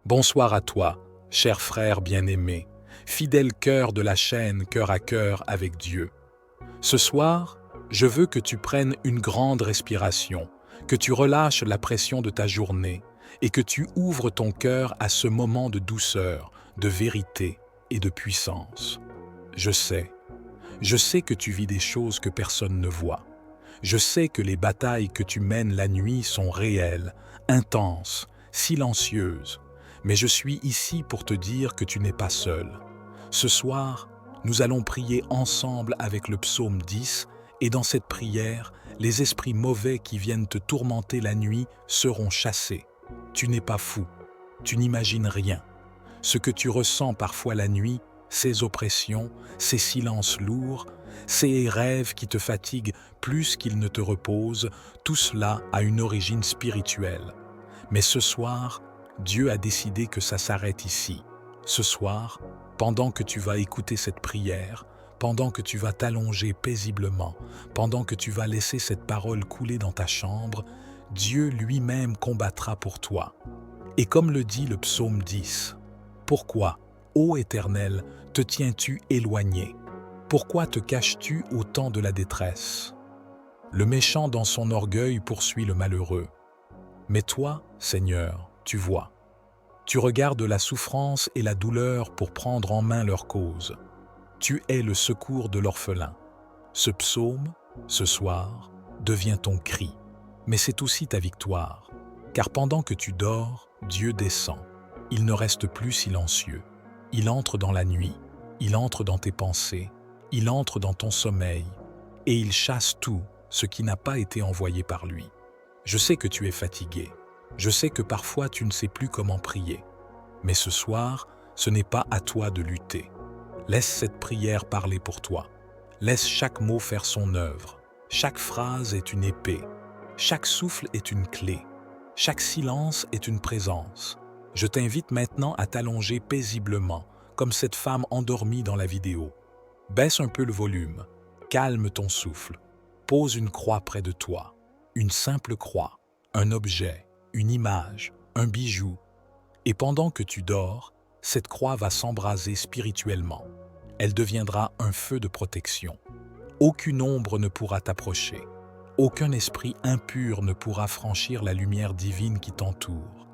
Bonsoir à toi, cher frère bien-aimé, fidèle cœur de la chaîne Cœur à cœur avec Dieu. Ce soir, je veux que tu prennes une grande respiration, que tu relâches la pression de ta journée et que tu ouvres ton cœur à ce moment de douceur, de vérité et de puissance. Je sais que tu vis des choses que personne ne voit. Je sais que les batailles que tu mènes la nuit sont réelles, intenses, silencieuses. Mais je suis ici pour te dire que tu n'es pas seul. Ce soir, nous allons prier ensemble avec le psaume 10 et dans cette prière, les esprits mauvais qui viennent te tourmenter la nuit seront chassés. Tu n'es pas fou, tu n'imagines rien. Ce que tu ressens parfois la nuit, ces oppressions, ces silences lourds, ces rêves qui te fatiguent plus qu'ils ne te reposent, tout cela a une origine spirituelle. Mais ce soir, Dieu a décidé que ça s'arrête ici. Ce soir, pendant que tu vas écouter cette prière, pendant que tu vas t'allonger paisiblement, pendant que tu vas laisser cette parole couler dans ta chambre, Dieu lui-même combattra pour toi. Et comme le dit le psaume 10, « Pourquoi, ô Éternel, te tiens-tu éloigné? Pourquoi te caches-tu au temps de la détresse? Le méchant dans son orgueil poursuit le malheureux. Mais toi, Seigneur, tu vois. Tu regardes la souffrance et la douleur pour prendre en main leur cause. Tu es le secours de l'orphelin. Ce psaume, ce soir, devient ton cri. Mais c'est aussi ta victoire. Car pendant que tu dors, Dieu descend. Il ne reste plus silencieux. Il entre dans la nuit. Il entre dans tes pensées. Il entre dans ton sommeil. Et il chasse tout ce qui n'a pas été envoyé par lui. Je sais que tu es fatigué. Je sais que parfois tu ne sais plus comment prier. Mais ce soir, ce n'est pas à toi de lutter. Laisse cette prière parler pour toi. Laisse chaque mot faire son œuvre. Chaque phrase est une épée. Chaque souffle est une clé. Chaque silence est une présence. Je t'invite maintenant à t'allonger paisiblement, comme cette femme endormie dans la vidéo. Baisse un peu le volume. Calme ton souffle. Pose une croix près de toi. Une simple croix, un objet, une image, un bijou. Et pendant que tu dors, cette croix va s'embraser spirituellement. Elle deviendra un feu de protection. Aucune ombre ne pourra t'approcher. Aucun esprit impur ne pourra franchir la lumière divine qui t'entoure.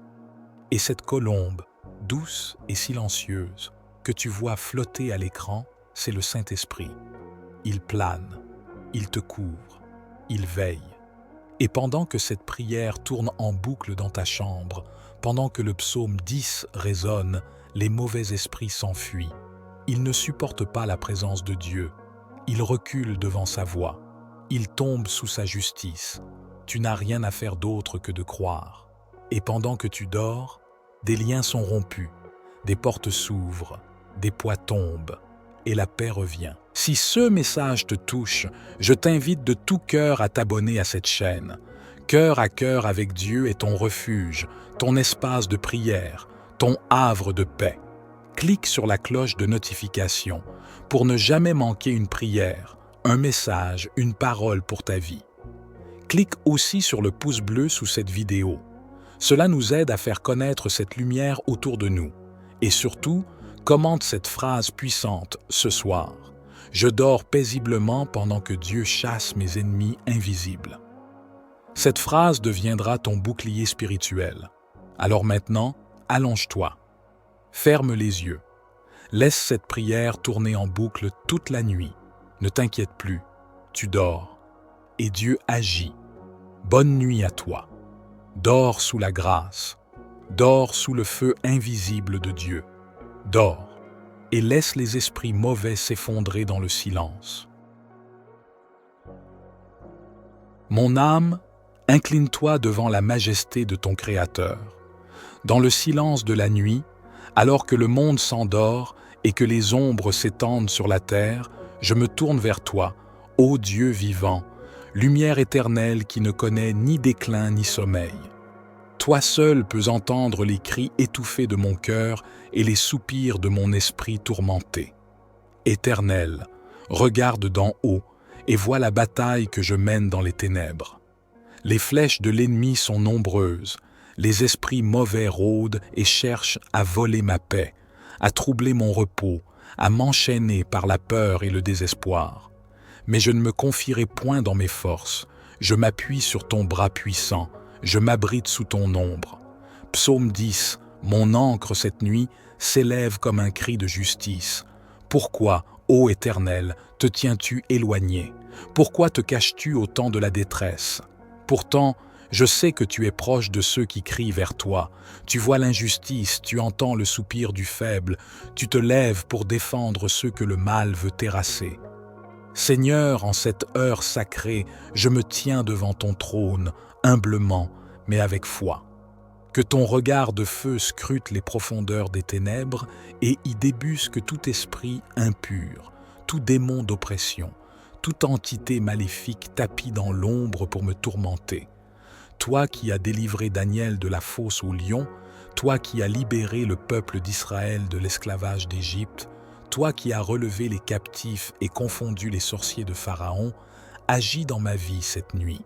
Et cette colombe, douce et silencieuse, que tu vois flotter à l'écran, c'est le Saint-Esprit. Il plane, il te couvre, il veille. Et pendant que cette prière tourne en boucle dans ta chambre, pendant que le psaume 10 résonne, les mauvais esprits s'enfuient. Ils ne supportent pas la présence de Dieu. Ils reculent devant sa voix. Ils tombent sous sa justice. Tu n'as rien à faire d'autre que de croire. Et pendant que tu dors, des liens sont rompus, des portes s'ouvrent, des poids tombent, et la paix revient. Si ce message te touche, je t'invite de tout cœur à t'abonner à cette chaîne. Cœur à cœur avec Dieu est ton refuge, ton espace de prière, ton havre de paix. Clique sur la cloche de notification pour ne jamais manquer une prière, un message, une parole pour ta vie. Clique aussi sur le pouce bleu sous cette vidéo. Cela nous aide à faire connaître cette lumière autour de nous. Et surtout, commente cette phrase puissante ce soir. Je dors paisiblement pendant que Dieu chasse mes ennemis invisibles. Cette phrase deviendra ton bouclier spirituel. Alors maintenant, allonge-toi. Ferme les yeux. Laisse cette prière tourner en boucle toute la nuit. Ne t'inquiète plus, tu dors. Et Dieu agit. Bonne nuit à toi. Dors sous la grâce. Dors sous le feu invisible de Dieu. Dors et laisse les esprits mauvais s'effondrer dans le silence. Mon âme, incline-toi devant la majesté de ton Créateur. Dans le silence de la nuit, alors que le monde s'endort et que les ombres s'étendent sur la terre, je me tourne vers toi, ô Dieu vivant, lumière éternelle qui ne connaît ni déclin ni sommeil. Toi seul peux entendre les cris étouffés de mon cœur et les soupirs de mon esprit tourmenté. Éternel, regarde d'en haut et vois la bataille que je mène dans les ténèbres. Les flèches de l'ennemi sont nombreuses, Les esprits mauvais rôdent et cherchent à voler ma paix, à troubler mon repos, à m'enchaîner par la peur et le désespoir. Mais je ne me confierai point dans mes forces, je m'appuie sur ton bras puissant, je m'abrite sous ton ombre. Psaume 10, mon ancre cette nuit s'élève comme un cri de justice. Pourquoi, ô Éternel, te tiens-tu éloigné? Pourquoi te caches-tu au temps de la détresse? Pourtant, je sais que tu es proche de ceux qui crient vers toi. Tu vois l'injustice, tu entends le soupir du faible, tu te lèves pour défendre ceux que le mal veut terrasser. Seigneur, en cette heure sacrée, je me tiens devant ton trône, humblement, mais avec foi. Que ton regard de feu scrute les profondeurs des ténèbres et y débusque tout esprit impur, tout démon d'oppression, toute entité maléfique tapie dans l'ombre pour me tourmenter. Toi qui as délivré Daniel de la fosse au lion, toi qui as libéré le peuple d'Israël de l'esclavage d'Égypte, toi qui as relevé les captifs et confondu les sorciers de Pharaon, agis dans ma vie cette nuit.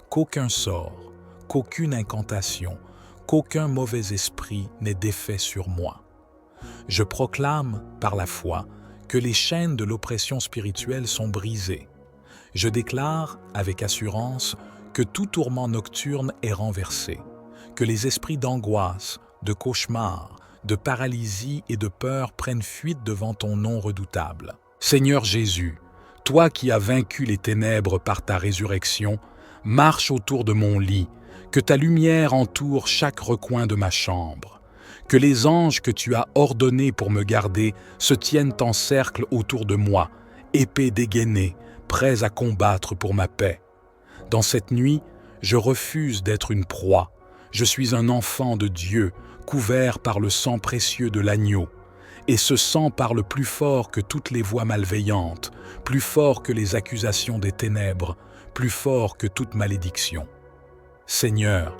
Qu'aucun sort, qu'aucune incantation, qu'aucun mauvais esprit n'ait d'effet sur moi. Je proclame, par la foi, que les chaînes de l'oppression spirituelle sont brisées. Je déclare, avec assurance, que tout tourment nocturne est renversé, que les esprits d'angoisse, de cauchemar, de paralysie et de peur prennent fuite devant ton nom redoutable. Seigneur Jésus, toi qui as vaincu les ténèbres par ta résurrection, marche autour de mon lit, que ta lumière entoure chaque recoin de ma chambre, que les anges que tu as ordonnés pour me garder se tiennent en cercle autour de moi, épée dégainée, prêts à combattre pour ma paix. Dans cette nuit, je refuse d'être une proie. Je suis un enfant de Dieu, couvert par le sang précieux de l'agneau. Et ce sang parle plus fort que toutes les voix malveillantes, plus fort que les accusations des ténèbres, plus fort que toute malédiction. Seigneur,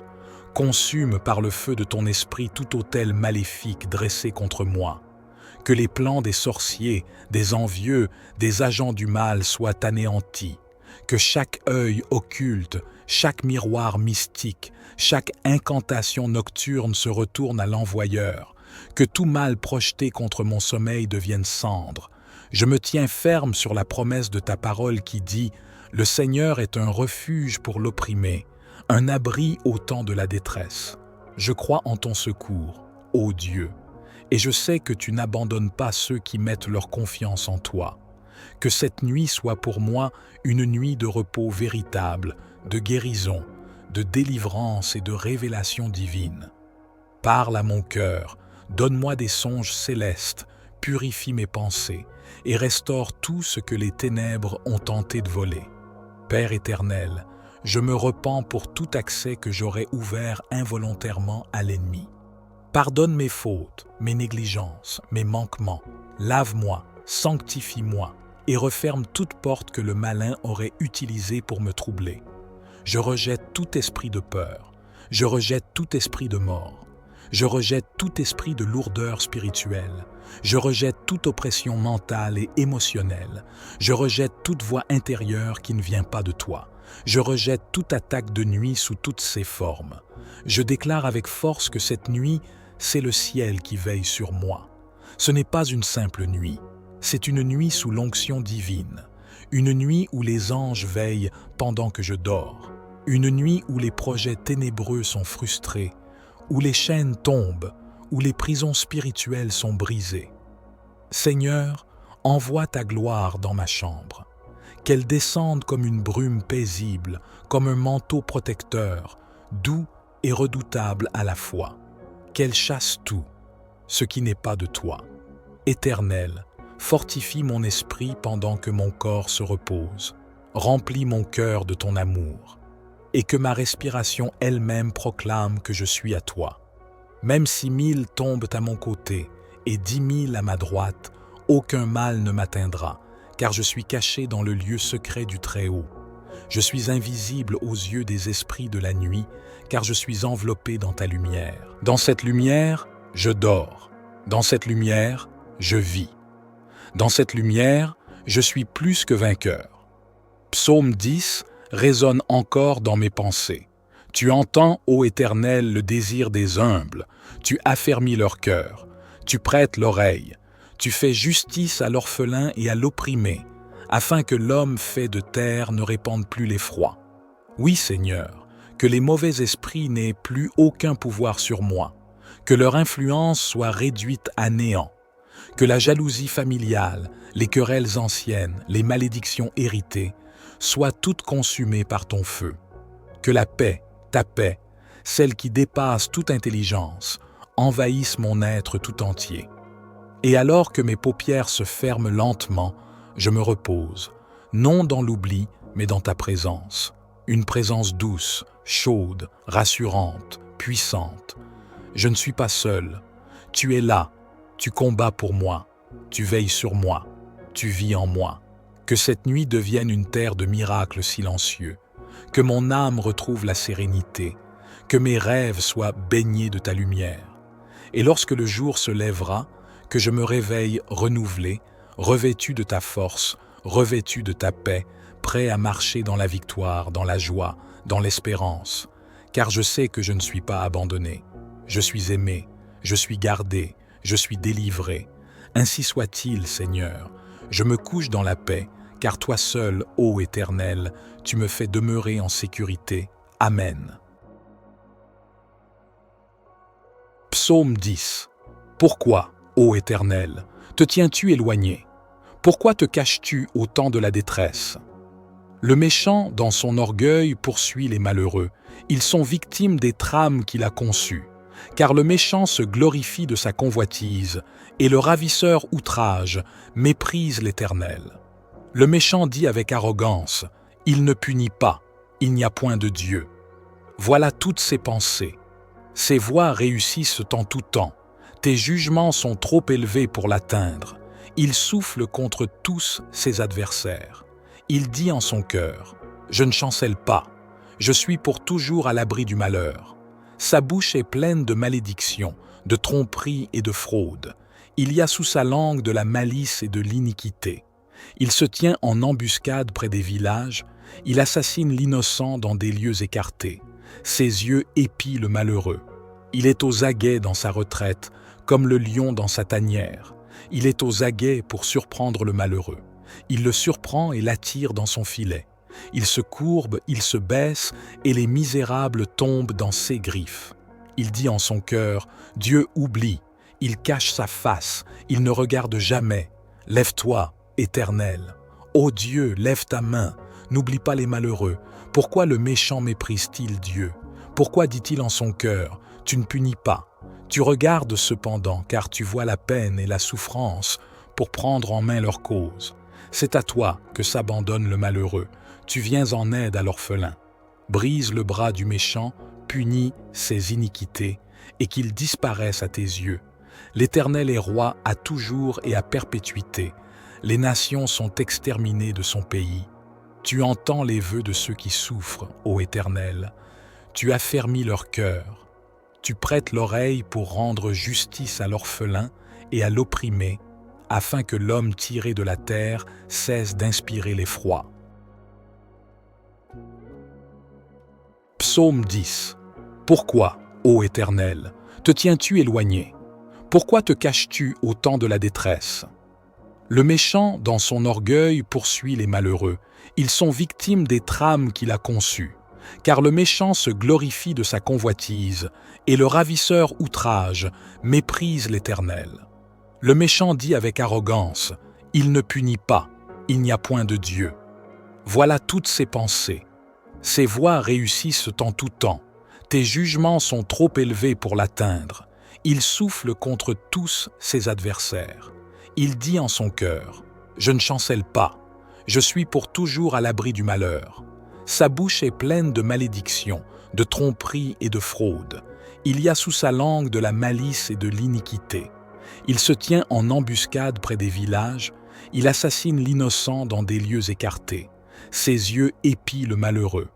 consume par le feu de ton esprit tout autel maléfique dressé contre moi. Que les plans des sorciers, des envieux, des agents du mal soient anéantis. Que chaque œil occulte, chaque miroir mystique, chaque incantation nocturne se retourne à l'envoyeur. Que tout mal projeté contre mon sommeil devienne cendre. Je me tiens ferme sur la promesse de ta parole qui dit « Le Seigneur est un refuge pour l'opprimé, un abri au temps de la détresse. » Je crois en ton secours, ô Dieu, et je sais que tu n'abandonnes pas ceux qui mettent leur confiance en toi. Que cette nuit soit pour moi une nuit de repos véritable, de guérison, de délivrance et de révélation divine. Parle à mon cœur, donne-moi des songes célestes, purifie mes pensées et restaure tout ce que les ténèbres ont tenté de voler. Père éternel, je me repens pour tout accès que j'aurais ouvert involontairement à l'ennemi. Pardonne mes fautes, mes négligences, mes manquements. Lave-moi, sanctifie-moi et referme toute porte que le malin aurait utilisée pour me troubler. Je rejette tout esprit de peur. Je rejette tout esprit de mort. Je rejette tout esprit de lourdeur spirituelle. Je rejette toute oppression mentale et émotionnelle. Je rejette toute voix intérieure qui ne vient pas de toi. Je rejette toute attaque de nuit sous toutes ses formes. Je déclare avec force que cette nuit, c'est le ciel qui veille sur moi. Ce n'est pas une simple nuit. C'est une nuit sous l'onction divine. Une nuit où les anges veillent pendant que je dors. Une nuit où les projets ténébreux sont frustrés, où les chaînes tombent, où les prisons spirituelles sont brisées. Seigneur, envoie ta gloire dans ma chambre. Qu'elle descende comme une brume paisible, comme un manteau protecteur, doux et redoutable à la fois. Qu'elle chasse tout, ce qui n'est pas de toi. Éternel, fortifie mon esprit pendant que mon corps se repose. Remplis mon cœur de ton amour. Et que ma respiration elle-même proclame que je suis à toi. Même si 1000 tombent à mon côté et 10 000 à ma droite, aucun mal ne m'atteindra, car je suis caché dans le lieu secret du Très-Haut. Je suis invisible aux yeux des esprits de la nuit, car je suis enveloppé dans ta lumière. Dans cette lumière, je dors. Dans cette lumière, je vis. Dans cette lumière, je suis plus que vainqueur. Psaume 10 résonne encore dans mes pensées. Tu entends, ô Éternel, le désir des humbles, tu affermis leur cœur, tu prêtes l'oreille, tu fais justice à l'orphelin et à l'opprimé, afin que l'homme fait de terre ne répande plus l'effroi. Oui, Seigneur, que les mauvais esprits n'aient plus aucun pouvoir sur moi, que leur influence soit réduite à néant, que la jalousie familiale, les querelles anciennes, les malédictions héritées, soient toutes consumées par ton feu, que la paix, ta paix, celle qui dépasse toute intelligence, envahisse mon être tout entier. Et alors que mes paupières se ferment lentement, je me repose, non dans l'oubli, mais dans ta présence. Une présence douce, chaude, rassurante, puissante. Je ne suis pas seul. Tu es là, tu combats pour moi, tu veilles sur moi, tu vis en moi. Que cette nuit devienne une terre de miracles silencieux, que mon âme retrouve la sérénité, que mes rêves soient baignés de ta lumière. Et lorsque le jour se lèvera, que je me réveille renouvelé, revêtu de ta force, revêtu de ta paix, prêt à marcher dans la victoire, dans la joie, dans l'espérance, car je sais que je ne suis pas abandonné. Je suis aimé, je suis gardé, je suis délivré. Ainsi soit-il, Seigneur. Je me couche dans la paix, car toi seul, ô Éternel, tu me fais demeurer en sécurité. Amen. Psaume 10. Pourquoi, ô Éternel, te tiens-tu éloigné? Pourquoi te caches-tu au temps de la détresse? Le méchant, dans son orgueil, poursuit les malheureux. Ils sont victimes des trames qu'il a conçues. Car le méchant se glorifie de sa convoitise, et le ravisseur outrage, méprise l'Éternel. Le méchant dit avec arrogance, « Il ne punit pas, il n'y a point de Dieu. » Voilà toutes ses pensées. Ses voies réussissent en tout temps. Tes jugements sont trop élevés pour l'atteindre. Il souffle contre tous ses adversaires. Il dit en son cœur, « Je ne chancelle pas, je suis pour toujours à l'abri du malheur. » Sa bouche est pleine de malédictions, de tromperies et de fraudes. Il y a sous sa langue de la malice et de l'iniquité. Il se tient en embuscade près des villages, il assassine l'innocent dans des lieux écartés. Ses yeux épient le malheureux. Il est aux aguets dans sa retraite, comme le lion dans sa tanière. Il est aux aguets pour surprendre le malheureux. Il le surprend et l'attire dans son filet. Il se courbe, il se baisse, et les misérables tombent dans ses griffes. Il dit en son cœur, « Dieu oublie », il cache sa face, il ne regarde jamais. « Lève-toi, Éternel. Ô Dieu, lève ta main, n'oublie pas les malheureux. Pourquoi le méchant méprise-t-il Dieu? Pourquoi dit-il en son cœur, « Tu ne punis pas ». Tu regardes cependant, car tu vois la peine et la souffrance pour prendre en main leur cause. C'est à toi que s'abandonne le malheureux. Tu viens en aide à l'orphelin. Brise le bras du méchant, punis ses iniquités, et qu'il disparaisse à tes yeux. L'Éternel est roi à toujours et à perpétuité. Les nations sont exterminées de son pays. Tu entends les vœux de ceux qui souffrent, ô Éternel. Tu affermis leur cœur. Tu prêtes l'oreille pour rendre justice à l'orphelin et à l'opprimé, afin que l'homme tiré de la terre cesse d'inspirer l'effroi. Psaume 10. Pourquoi, ô Éternel, te tiens-tu éloigné? Pourquoi te caches-tu au temps de la détresse? Le méchant, dans son orgueil, poursuit les malheureux. Ils sont victimes des trames qu'il a conçues. Car le méchant se glorifie de sa convoitise, et le ravisseur outrage, méprise l'Éternel. Le méchant dit avec arrogance, « Il ne punit pas, il n'y a point de Dieu. » Voilà toutes ses pensées. Ses voies réussissent en tout temps. Tes jugements sont trop élevés pour l'atteindre. Il souffle contre tous ses adversaires. Il dit en son cœur, « Je ne chancelle pas, je suis pour toujours à l'abri du malheur. » Sa bouche est pleine de malédictions, de tromperies et de fraudes. Il y a sous sa langue de la malice et de l'iniquité. Il se tient en embuscade près des villages, il assassine l'innocent dans des lieux écartés. Ses yeux épient le malheureux.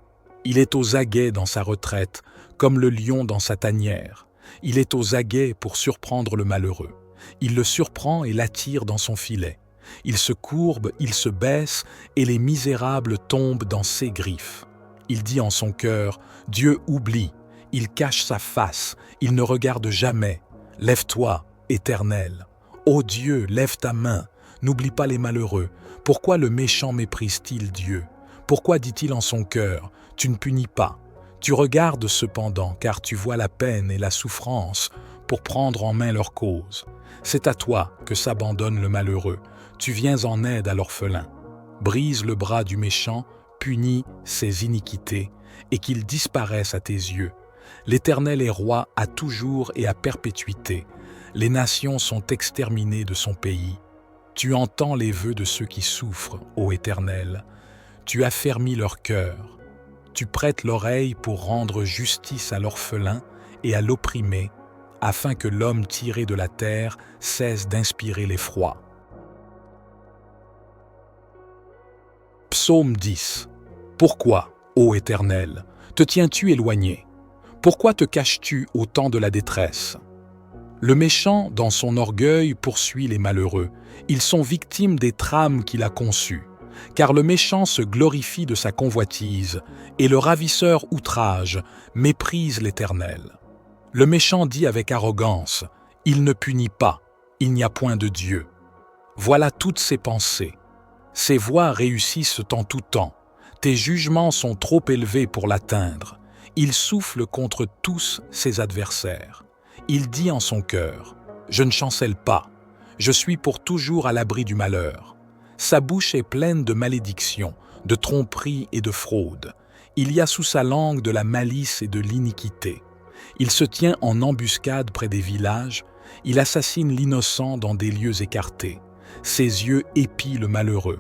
Il est aux aguets dans sa retraite, comme le lion dans sa tanière. Il est aux aguets pour surprendre le malheureux. Il le surprend et l'attire dans son filet. Il se courbe, il se baisse, et les misérables tombent dans ses griffes. Il dit en son cœur, Dieu oublie, il cache sa face, il ne regarde jamais. Lève-toi, Éternel. Ô Dieu, lève ta main, n'oublie pas les malheureux. Pourquoi le méchant méprise-t-il Dieu? Pourquoi dit-il en son cœur, tu ne punis pas? Tu regardes cependant, car tu vois la peine et la souffrance, pour prendre en main leur cause. C'est à toi que s'abandonne le malheureux, tu viens en aide à l'orphelin. Brise le bras du méchant, punis ses iniquités, et qu'il disparaisse à tes yeux. L'Éternel est roi à toujours et à perpétuité. Les nations sont exterminées de son pays. Tu entends les vœux de ceux qui souffrent, ô Éternel. Tu affermis leur cœur. Tu prêtes l'oreille pour rendre justice à l'orphelin et à l'opprimé, afin que l'homme tiré de la terre cesse d'inspirer l'effroi. Psaume 10. Pourquoi, ô Éternel, te tiens-tu éloigné? Pourquoi te caches-tu au temps de la détresse? Le méchant, dans son orgueil, poursuit les malheureux. Ils sont victimes des trames qu'il a conçues. Car le méchant se glorifie de sa convoitise, et le ravisseur outrage, méprise l'Éternel. Le méchant dit avec arrogance, « Il ne punit pas, il n'y a point de Dieu. » Voilà toutes ses pensées. Ses voies réussissent en tout temps. Tes jugements sont trop élevés pour l'atteindre. Il souffle contre tous ses adversaires. Il dit en son cœur, « Je ne chancelle pas, je suis pour toujours à l'abri du malheur. » Sa bouche est pleine de malédictions, de tromperies et de fraudes. Il y a sous sa langue de la malice et de l'iniquité. Il se tient en embuscade près des villages, il assassine l'innocent dans des lieux écartés. Ses yeux épient le malheureux.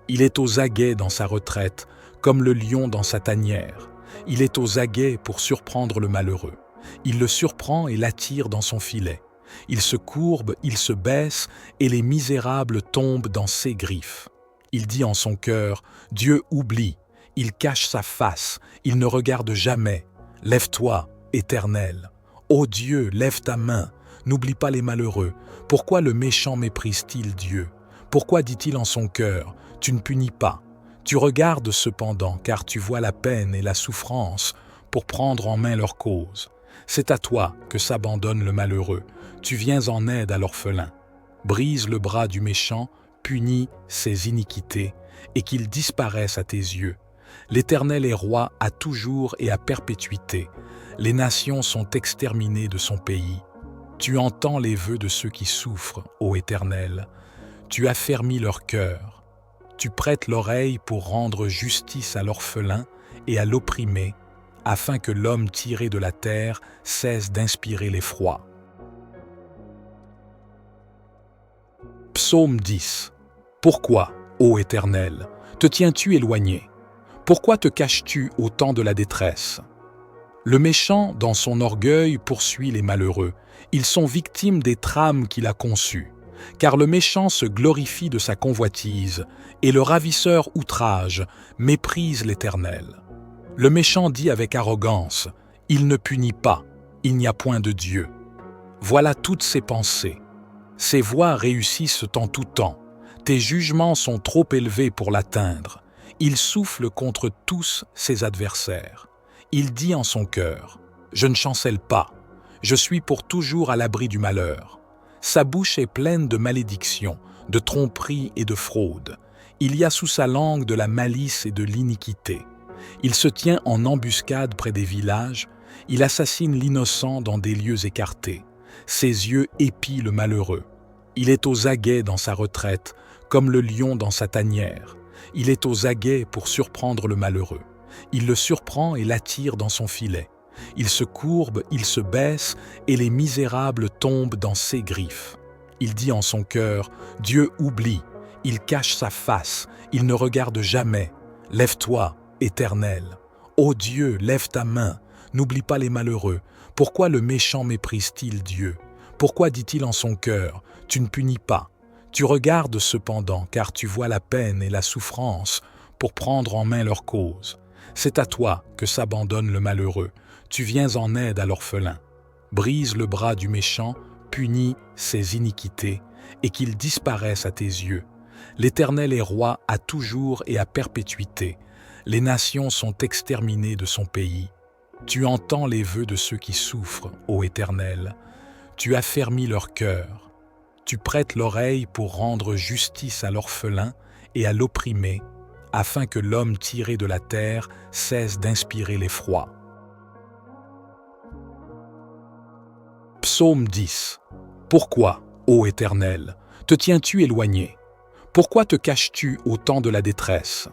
Il est aux aguets dans sa retraite, comme le lion dans sa tanière. Il est aux aguets pour surprendre le malheureux. Il le surprend et l'attire dans son filet. Il se courbe, il se baisse, et les misérables tombent dans ses griffes. Il dit en son cœur, « Dieu oublie, il cache sa face, il ne regarde jamais. Lève-toi, Éternel. Ô Dieu, lève ta main, n'oublie pas les malheureux. Pourquoi le méchant méprise-t-il Dieu? Pourquoi dit-il en son cœur, « Tu ne punis pas » Tu regardes cependant, car tu vois la peine et la souffrance, pour prendre en main leur cause. C'est à toi que s'abandonne le malheureux, tu viens en aide à l'orphelin. Brise le bras du méchant, punis ses iniquités, et qu'il disparaisse à tes yeux. L'Éternel est roi à toujours et à perpétuité. Les nations sont exterminées de son pays. Tu entends les vœux de ceux qui souffrent, ô Éternel. Tu affermis leur cœur. Tu prêtes l'oreille pour rendre justice à l'orphelin et à l'opprimé, afin que l'homme tiré de la terre cesse d'inspirer l'effroi. Psaume 10. Pourquoi, ô Éternel, te tiens-tu éloigné? Pourquoi te caches-tu au temps de la détresse? Le méchant, dans son orgueil, poursuit les malheureux. Ils sont victimes des trames qu'il a conçues. Car le méchant se glorifie de sa convoitise, et le ravisseur outrage, méprise l'Éternel. Le méchant dit avec arrogance, « Il ne punit pas, il n'y a point de Dieu. » Voilà toutes ses pensées. Ses voies réussissent en tout temps. Tes jugements sont trop élevés pour l'atteindre. Il souffle contre tous ses adversaires. Il dit en son cœur, « Je ne chancelle pas, je suis pour toujours à l'abri du malheur. » Sa bouche est pleine de malédictions, de tromperies et de fraudes. Il y a sous sa langue de la malice et de l'iniquité. Il se tient en embuscade près des villages, il assassine l'innocent dans des lieux écartés. Ses yeux épient le malheureux. Il est aux aguets dans sa retraite, comme le lion dans sa tanière. Il est aux aguets pour surprendre le malheureux. Il le surprend et l'attire dans son filet. Il se courbe, il se baisse, et les misérables tombent dans ses griffes. Il dit en son cœur, « Dieu oublie, il cache sa face, il ne regarde jamais. Lève-toi, Éternel. Ô Dieu, lève ta main, n'oublie pas les malheureux. Pourquoi le méchant méprise-t-il Dieu? Pourquoi dit-il en son cœur, « Tu ne punis pas » Tu regardes cependant, car tu vois la peine et la souffrance, pour prendre en main leur cause. C'est à toi que s'abandonne le malheureux, tu viens en aide à l'orphelin. Brise le bras du méchant, punis ses iniquités, et qu'il disparaisse à tes yeux. L'Éternel est roi à toujours et à perpétuité. Les nations sont exterminées de son pays. Tu entends les vœux de ceux qui souffrent, ô Éternel. Tu affermis leur cœur. Tu prêtes l'oreille pour rendre justice à l'orphelin et à l'opprimé, afin que l'homme tiré de la terre cesse d'inspirer l'effroi. Psaume 10. Pourquoi, ô Éternel, te tiens-tu éloigné? Pourquoi te caches-tu au temps de la détresse?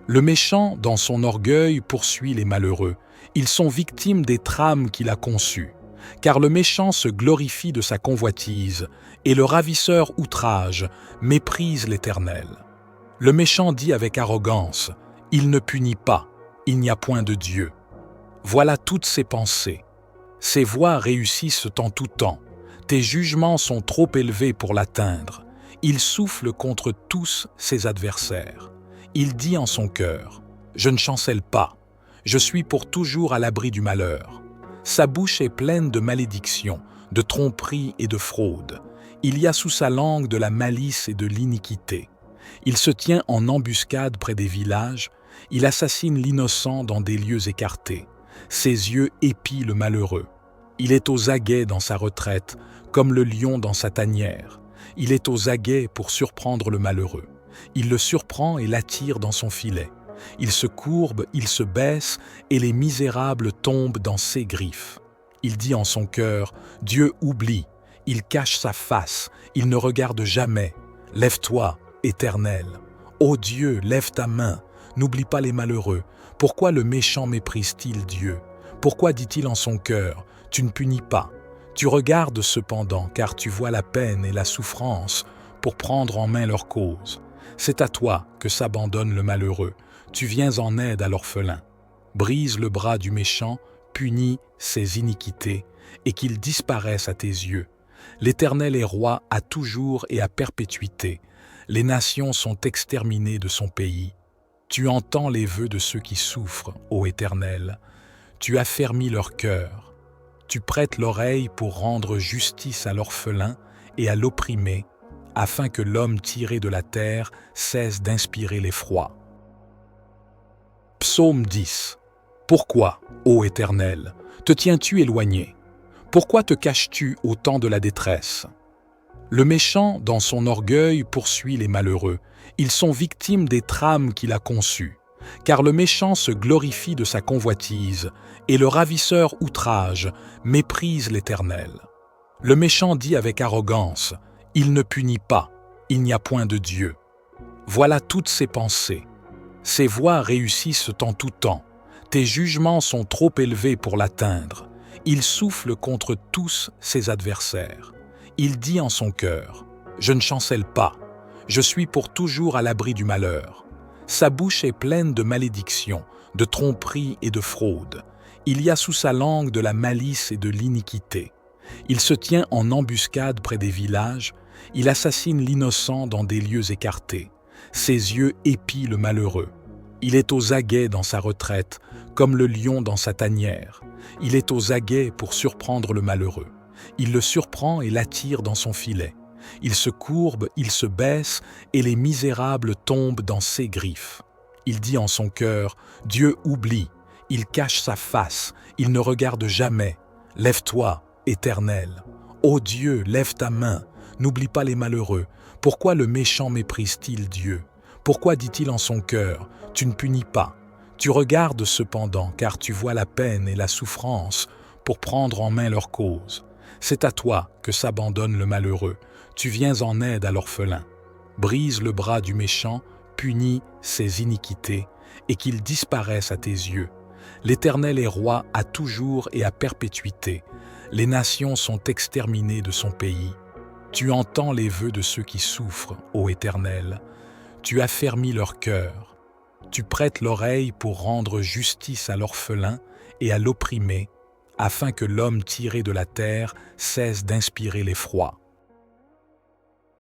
Le méchant, dans son orgueil, poursuit les malheureux. Ils sont victimes des trames qu'il a conçues. Car le méchant se glorifie de sa convoitise, et le ravisseur outrage, méprise l'Éternel. Le méchant dit avec arrogance, « Il ne punit pas, il n'y a point de Dieu. » Voilà toutes ses pensées. Ses voies réussissent en tout temps. Tes jugements sont trop élevés pour l'atteindre. Il souffle contre tous ses adversaires. Il dit en son cœur, « Je ne chancelle pas, je suis pour toujours à l'abri du malheur. » Sa bouche est pleine de malédictions, de tromperies et de fraudes. Il y a sous sa langue de la malice et de l'iniquité. Il se tient en embuscade près des villages, il assassine l'innocent dans des lieux écartés. Ses yeux épient le malheureux. Il est aux aguets dans sa retraite, comme le lion dans sa tanière. Il est aux aguets pour surprendre le malheureux. Il le surprend et l'attire dans son filet. Il se courbe, il se baisse, et les misérables tombent dans ses griffes. Il dit en son cœur, « Dieu oublie ». Il cache sa face, il ne regarde jamais. « Lève-toi, Éternel. Ô Dieu, lève ta main. N'oublie pas les malheureux. Pourquoi le méchant méprise-t-il Dieu? Pourquoi dit-il en son cœur, « Tu ne punis pas ». Tu regardes cependant, car tu vois la peine et la souffrance pour prendre en main leur cause. C'est à toi que s'abandonne le malheureux. Tu viens en aide à l'orphelin. Brise le bras du méchant, punis ses iniquités, et qu'il disparaisse à tes yeux. L'Éternel est roi à toujours et à perpétuité. Les nations sont exterminées de son pays. Tu entends les vœux de ceux qui souffrent, ô Éternel. Tu affermis leur cœur. Tu prêtes l'oreille pour rendre justice à l'orphelin et à l'opprimé, afin que l'homme tiré de la terre cesse d'inspirer l'effroi. Psaume 10. Pourquoi, ô Éternel, te tiens-tu éloigné? Pourquoi te caches-tu au temps de la détresse? Le méchant, dans son orgueil, poursuit les malheureux. Ils sont victimes des trames qu'il a conçues. Car le méchant se glorifie de sa convoitise, et le ravisseur outrage, méprise l'Éternel. Le méchant dit avec arrogance, « Il ne punit pas, il n'y a point de Dieu. » Voilà toutes ses pensées. Ses voies réussissent en tout temps. Tes jugements sont trop élevés pour l'atteindre. Il souffle contre tous ses adversaires. Il dit en son cœur, « Je ne chancelle pas, je suis pour toujours à l'abri du malheur. » Sa bouche est pleine de malédictions, de tromperies et de fraudes. Il y a sous sa langue de la malice et de l'iniquité. Il se tient en embuscade près des villages, il assassine l'innocent dans des lieux écartés. Ses yeux épient le malheureux. Il est aux aguets dans sa retraite, comme le lion dans sa tanière. Il est aux aguets pour surprendre le malheureux. Il le surprend et l'attire dans son filet. Il se courbe, il se baisse, et les misérables tombent dans ses griffes. Il dit en son cœur, « Dieu oublie ». Il cache sa face, il ne regarde jamais. « Lève-toi, Éternel. Ô Dieu, lève ta main. N'oublie pas les malheureux. Pourquoi le méchant méprise-t-il Dieu? Pourquoi dit-il en son cœur, « Tu ne punis pas ». Tu regardes cependant, car tu vois la peine et la souffrance pour prendre en main leur cause. C'est à toi que s'abandonne le malheureux. Tu viens en aide à l'orphelin. Brise le bras du méchant, punis ses iniquités, et qu'il disparaisse à tes yeux. L'Éternel est roi à toujours et à perpétuité. Les nations sont exterminées de son pays. Tu entends les vœux de ceux qui souffrent, ô Éternel. Tu affermis leur cœur. Tu prêtes l'oreille pour rendre justice à l'orphelin et à l'opprimé, afin que l'homme tiré de la terre cesse d'inspirer l'effroi.